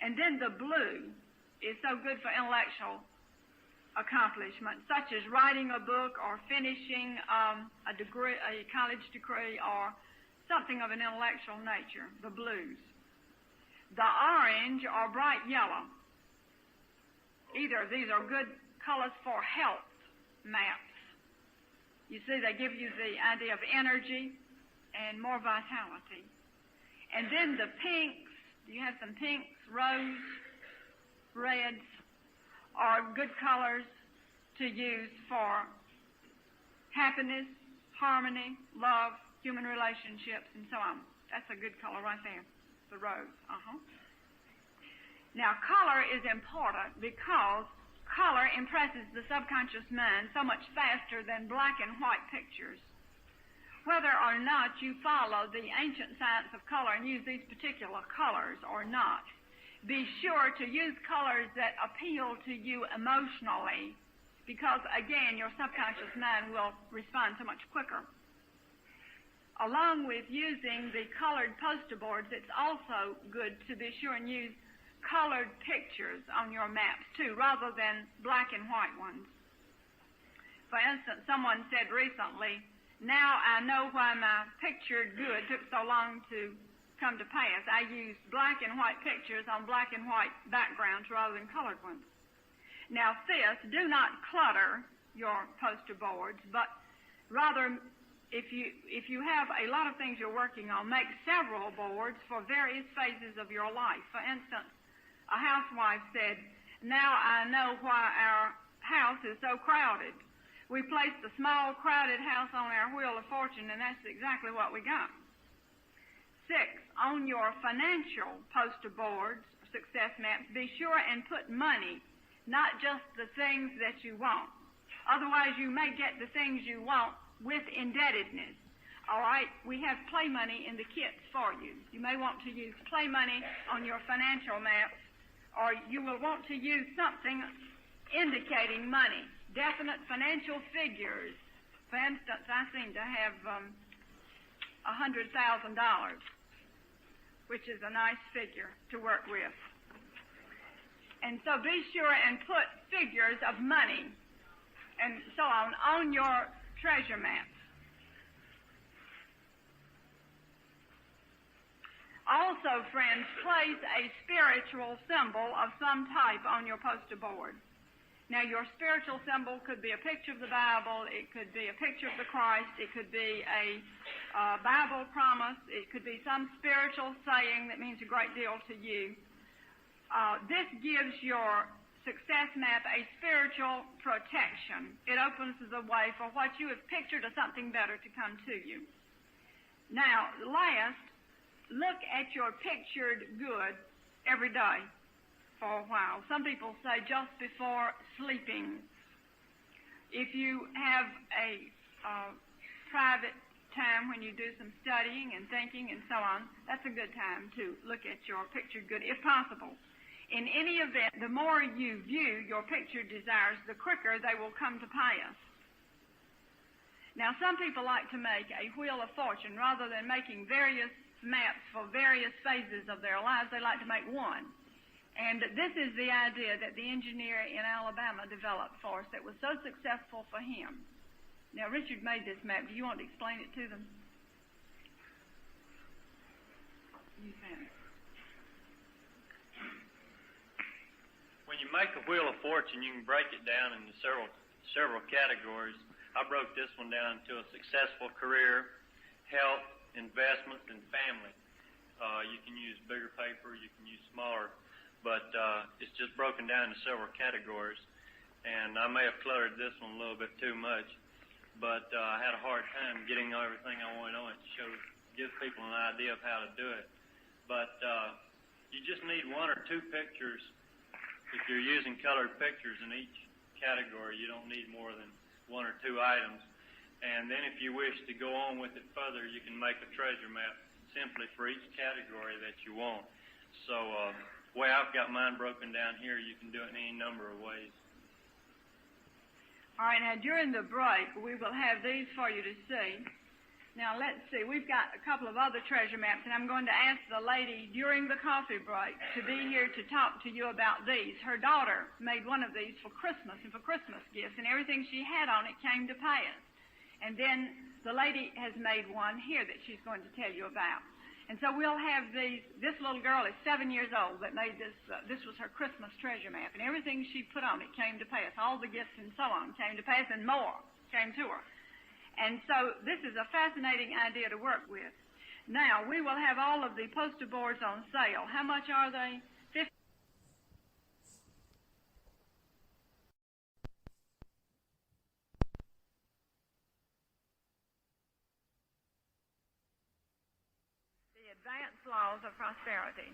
And then the blue is so good for intellectual accomplishments, such as writing a book or finishing a degree, a college degree, or something of an intellectual nature, the blues. The orange or bright yellow. Either of these are good colors for health maps. You see, they give you the idea of energy and more vitality. And then the pinks, you have some pinks, rose, reds, are good colors to use for happiness, harmony, love, human relationships, and so on. That's a good color right there, the rose. Now, color is important because color impresses the subconscious mind so much faster than black and white pictures. Whether or not you follow the ancient science of color and use these particular colors or not, be sure to use colors that appeal to you emotionally because, again, your subconscious mind will respond so much quicker. Along with using the colored poster boards, it's also good to be sure and use colored pictures on your maps, too, rather than black and white ones. For instance, someone said recently, "Now I know why my pictured good took so long to come to pass. I used black and white pictures on black and white backgrounds rather than colored ones." Now, fifth, do not clutter your poster boards, but rather, if you have a lot of things you're working on, make several boards for various phases of your life. For instance, a housewife said, "Now I know why our house is so crowded. We placed a small, crowded house on our wheel of fortune, and that's exactly what we got." 6, on your financial poster boards, success maps, be sure and put money, not just the things that you want. Otherwise, you may get the things you want with indebtedness. All right? We have play money in the kits for you. You may want to use play money on your financial maps, or you will want to use something indicating money, definite financial figures. For instance, I seem to have $100,000. which is a nice figure to work with. And so be sure and put figures of money and so on your treasure maps. Also, friends, place a spiritual symbol of some type on your poster board. Now, your spiritual symbol could be a picture of the Bible, it could be a picture of the Christ, it could be a Bible promise, it could be some spiritual saying that means a great deal to you. This gives your success map a spiritual protection. It opens the way for what you have pictured as something better to come to you. Now, last, look at your pictured good every day for a while. Some people say just before sleeping. If you have a private time when you do some studying and thinking and so on, that's a good time to look at your pictured good, if possible. In any event, the more you view your pictured desires, the quicker they will come to pass. Now, some people like to make a wheel of fortune. Rather than making various maps for various phases of their lives, they like to make one. And this is the idea that the engineer in Alabama developed for us that was so successful for him. Now, Richard made this map. Do you want to explain it to them? You can. When you make a wheel of fortune, you can break it down into several categories. I broke this one down into a successful career, health, investments, and family. You can use bigger paper, you can use smaller, but it's just broken down into several categories. And I may have cluttered this one a little bit too much, but I had a hard time getting everything I wanted on it to give people an idea of how to do it. But you just need one or two pictures. If you're using colored pictures in each category, you don't need more than one or two items. And then if you wish to go on with it further, you can make a treasure map simply for each category that you want. So the way I've got mine broken down here, you can do it in any number of ways. All right, now during the break, we will have these for you to see. Now, let's see. We've got a couple of other treasure maps, and I'm going to ask the lady during the coffee break to be here to talk to you about these. Her daughter made one of these for Christmas and for Christmas gifts, and everything she had on it came to pass. And then the lady has made one here that she's going to tell you about. And so we'll have these. This little girl is 7 years old that made this. This was her Christmas treasure map, and everything she put on it came to pass. All the gifts and so on came to pass, and more came to her. And so this is a fascinating idea to work with. Now, we will have all of the poster boards on sale. How much are they? $50. The Advanced Laws of Prosperity.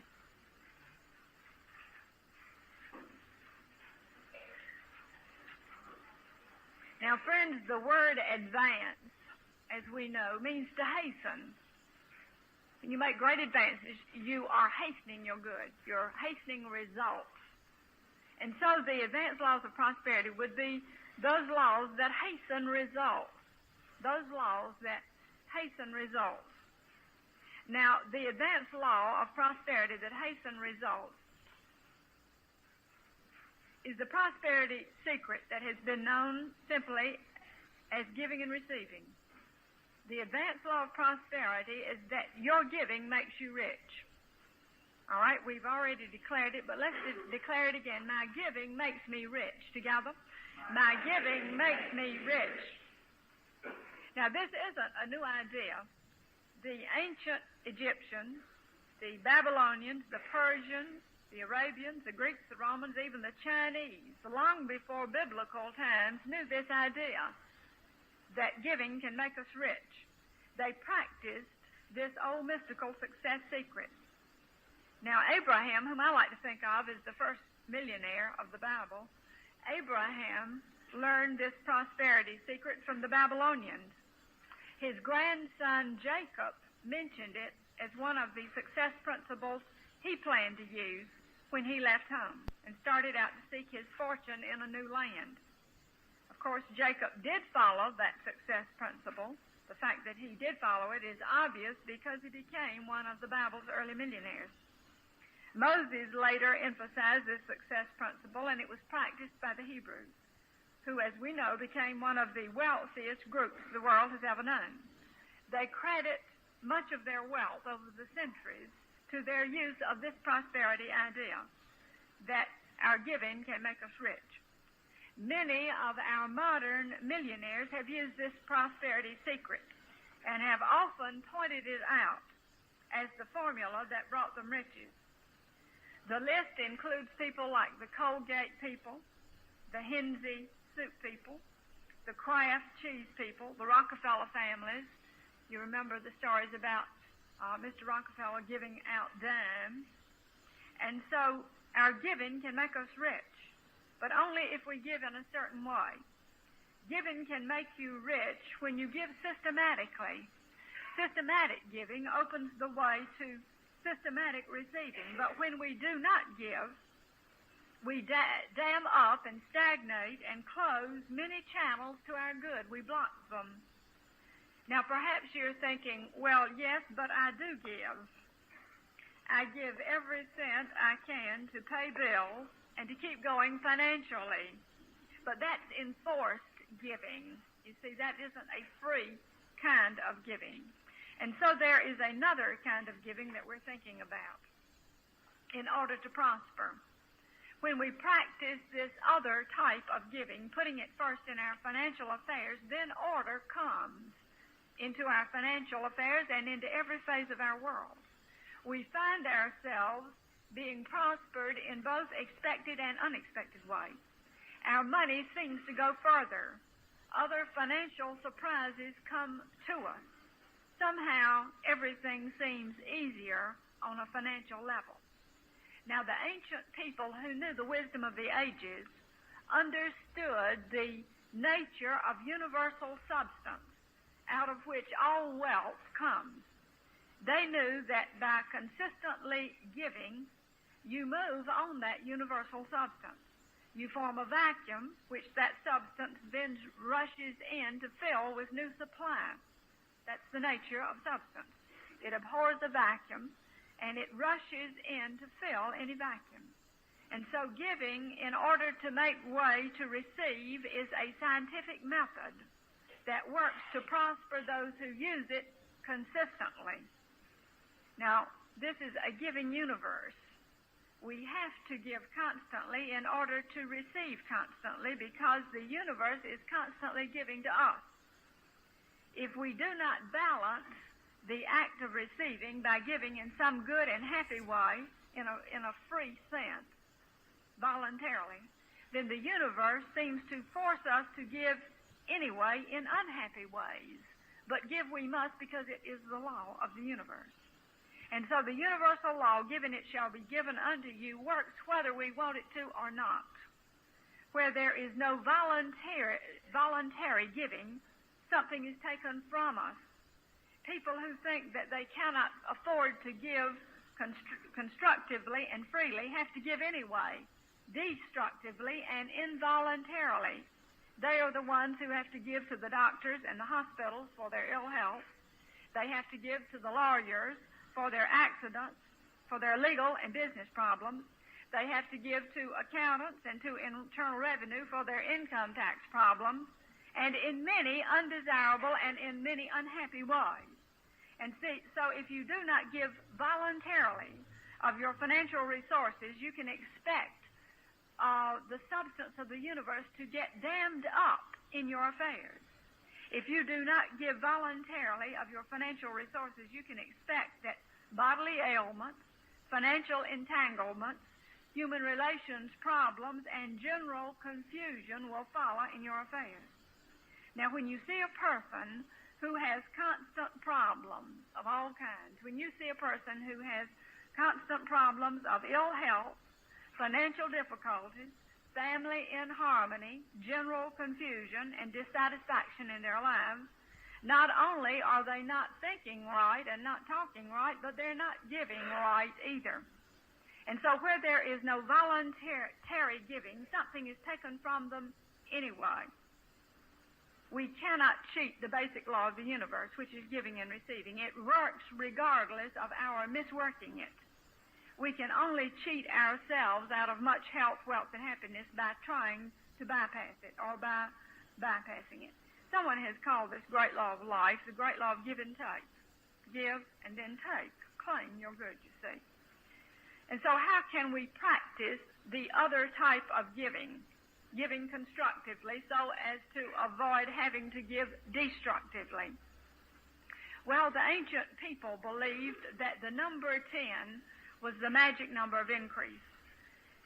Now, friends, the word advance, as we know, means to hasten. When you make great advances, you are hastening your good. You're hastening results. And so the advanced laws of prosperity would be those laws that hasten results. Those laws that hasten results. Now, the advanced law of prosperity that hasten results is the prosperity secret that has been known simply as giving and receiving. The advanced law of prosperity is that your giving makes you rich. All right, we've already declared it, but let's declare it again. My giving makes me rich. Together, my giving makes me rich. Now, this isn't a new idea. The ancient Egyptians, the Babylonians, the Persians, the Arabians, the Greeks, the Romans, even the Chinese, long before biblical times, knew this idea that giving can make us rich. They practiced this old mystical success secret. Now, Abraham, whom I like to think of as the first millionaire of the Bible, Abraham learned this prosperity secret from the Babylonians. His grandson Jacob mentioned it as one of the success principles he planned to use when he left home and started out to seek his fortune in a new land. Of course, Jacob did follow that success principle, the The fact that he did follow it is obvious because he became one of the Bible's early millionaires. Moses later emphasized this success principle, and it was practiced by the Hebrews, who, as we know, became one of the wealthiest groups the world has ever known. They credit much of their wealth over the centuries to their use of this prosperity idea, that our giving can make us rich. Many of our modern millionaires have used this prosperity secret and have often pointed it out as the formula that brought them riches. The list includes people like the Colgate people, the Hensey soup people, the Kraft cheese people, the Rockefeller families. You remember the stories about Mr. Rockefeller giving out dimes. And so our giving can make us rich, but only if we give in a certain way. Giving can make you rich when you give systematically. Systematic giving opens the way to systematic receiving, but when we do not give, we dam up and stagnate and close many channels to our good. We block them. Now, perhaps you're thinking, well, yes, but I do give. I give every cent I can to pay bills and to keep going financially. But that's enforced giving. You see, that isn't a free kind of giving. And so there is another kind of giving that we're thinking about in order to prosper. When we practice this other type of giving, putting it first in our financial affairs, then order comes into our financial affairs and into every phase of our world. We find ourselves being prospered in both expected and unexpected ways. Our money seems to go further. Other financial surprises come to us. Somehow, everything seems easier on a financial level. Now, the ancient people who knew the wisdom of the ages understood the nature of universal substance out of which all wealth comes. They knew that by consistently giving, you move on that universal substance. You form a vacuum, which that substance then rushes in to fill with new supply. That's the nature of substance. It abhors a vacuum, and it rushes in to fill any vacuum. And so giving, in order to make way to receive, is a scientific method that works to prosper those who use it consistently. Now, this is a giving universe. We have to give constantly in order to receive constantly because the universe is constantly giving to us. If we do not balance the act of receiving by giving in some good and happy way, in a free sense, voluntarily, then the universe seems to force us to give anyway in unhappy ways. But give we must because it is the law of the universe. And so the universal law, given it shall be given unto you, works whether we want it to or not. Where there is no voluntary giving, something is taken from us. People who think that they cannot afford to give constructively and freely have to give anyway, destructively and involuntarily. They are the ones who have to give to the doctors and the hospitals for their ill health. They have to give to the lawyers for their accidents, for their legal and business problems. They have to give to accountants and to Internal Revenue for their income tax problems, and in many undesirable and in many unhappy ways. And see, so if you do not give voluntarily of your financial resources, you can expect the substance of the universe to get dammed up in your affairs. If you do not give voluntarily of your financial resources, you can expect that bodily ailments, financial entanglements, human relations problems, and general confusion will follow in your affairs. Now, when you see a person who has constant problems of all kinds, when you see a person who has constant problems of ill health, financial difficulties, family inharmony, general confusion, and dissatisfaction in their lives, not only are they not thinking right and not talking right, but they're not giving right either. And so where there is no voluntary giving, something is taken from them anyway. we cannot cheat the basic law of the universe, which is giving and receiving. It works regardless of our misworking it. We can only cheat ourselves out of much health, wealth, and happiness by trying to bypass it or by bypassing it. Someone has called this great law of life the great law of give and take. Give and then take. Claim your good, you see. And so how can we practice the other type of giving constructively so as to avoid having to give destructively? Well, the ancient people believed that the number 10 was the magic number of increase.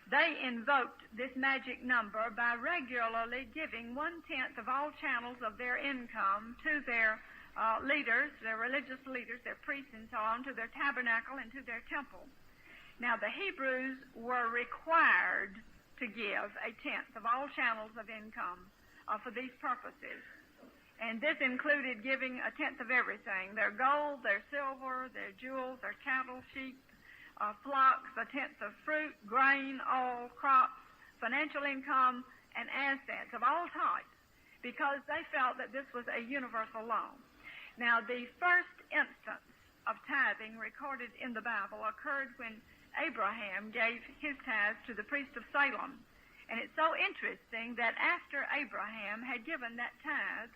They invoked this magic number by regularly giving 1/10 of all channels of their income to their leaders, their religious leaders, their priests and so on, to their tabernacle and to their temple. Now, the Hebrews were required to give 1/10 of all channels of income for these purposes. And this included giving 1/10 of everything, their gold, their silver, their jewels, their cattle, sheep, flocks, 1/10 of fruit, grain, oil, crops, financial income, and assets of all types, because they felt that this was a universal law. Now, the first instance of tithing recorded in the Bible occurred when Abraham gave his tithes to the priest of Salem. And it's so interesting that after Abraham had given that tithe,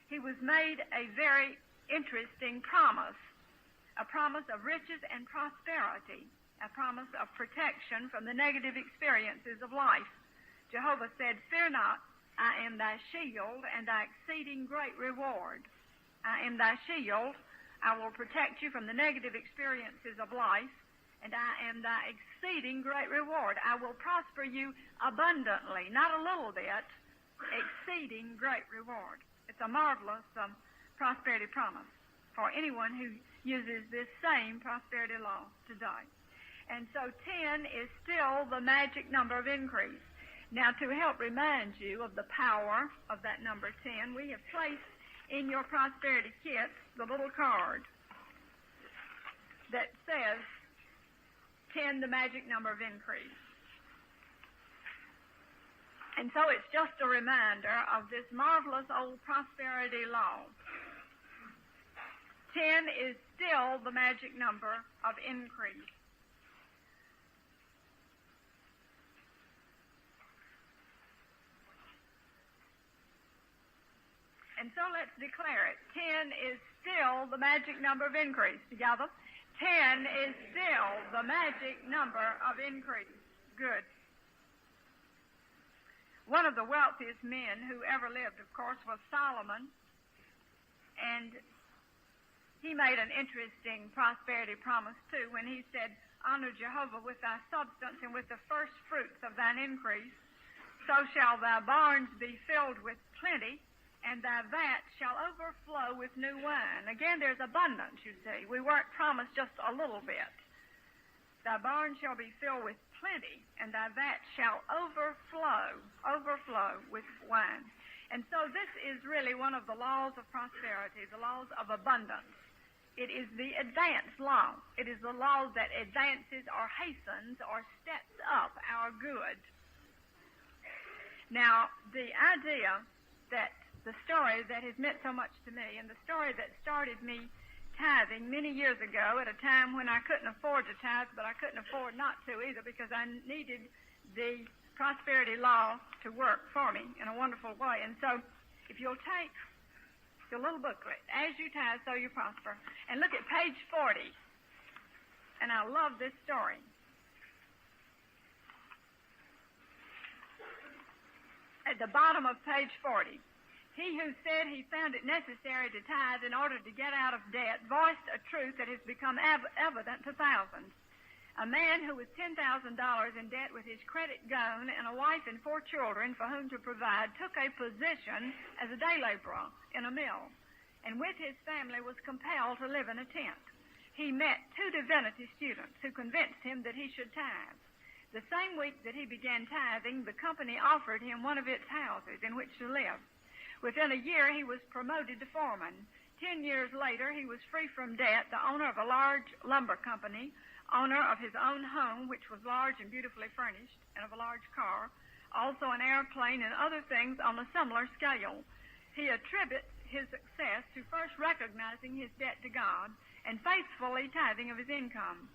he was made a very interesting promise, a promise of riches and prosperity, a promise of protection from the negative experiences of life. Jehovah said, "Fear not, I am thy shield and thy exceeding great reward." I am thy shield. I will protect you from the negative experiences of life, and I am thy exceeding great reward. I will prosper you abundantly, not a little bit, exceeding great reward. It's a marvelous prosperity promise for anyone who uses this same prosperity law today. And so 10 is still the magic number of increase. Now, to help remind you of the power of that number 10, we have placed in your prosperity kit the little card that says 10, the magic number of increase. And so it's just a reminder of this marvelous old prosperity law. 10 is still the magic number of increase. And so let's declare it. 10 is still the magic number of increase. Together. 10 is still the magic number of increase. Good. One of the wealthiest men who ever lived, of course, was Solomon. And he made an interesting prosperity promise, too, when he said, "Honor Jehovah with thy substance and with the first fruits of thine increase. So shall thy barns be filled with plenty, and thy vat shall overflow with new wine." Again, there's abundance, you see. We weren't promised just a little bit. Thy barn shall be filled with plenty, and thy vat shall overflow with wine. And so this is really one of the laws of prosperity, the laws of abundance. It is the advance law. It is the law that advances or hastens or steps up our good. Now, the idea that the story that has meant so much to me, and the story that started me tithing many years ago at a time when I couldn't afford to tithe, but I couldn't afford not to either because I needed the prosperity law to work for me in a wonderful way. And so if you'll take your little booklet, As You Tithe, So You Prosper, and look at page 40. And I love this story. At the bottom of page 40. He who said he found it necessary to tithe in order to get out of debt voiced a truth that has become evident to thousands. A man who was $10,000 in debt with his credit gone and a wife and 4 children for whom to provide took a position as a day laborer in a mill, and with his family was compelled to live in a tent. He met 2 divinity students who convinced him that he should tithe. The same week that he began tithing, the company offered him one of its houses in which to live. Within a year, he was promoted to foreman. 10 years later, he was free from debt, the owner of a large lumber company, owner of his own home, which was large and beautifully furnished, and of a large car, also an airplane and other things on a similar scale. He attributes his success to first recognizing his debt to God and faithfully tithing of his income.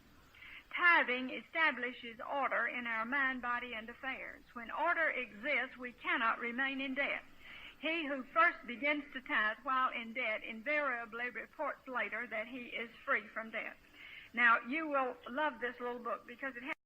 Tithing establishes order in our mind, body, and affairs. When order exists, we cannot remain in debt. He who first begins to tithe while in debt invariably reports later that he is free from debt. Now, you will love this little book because it has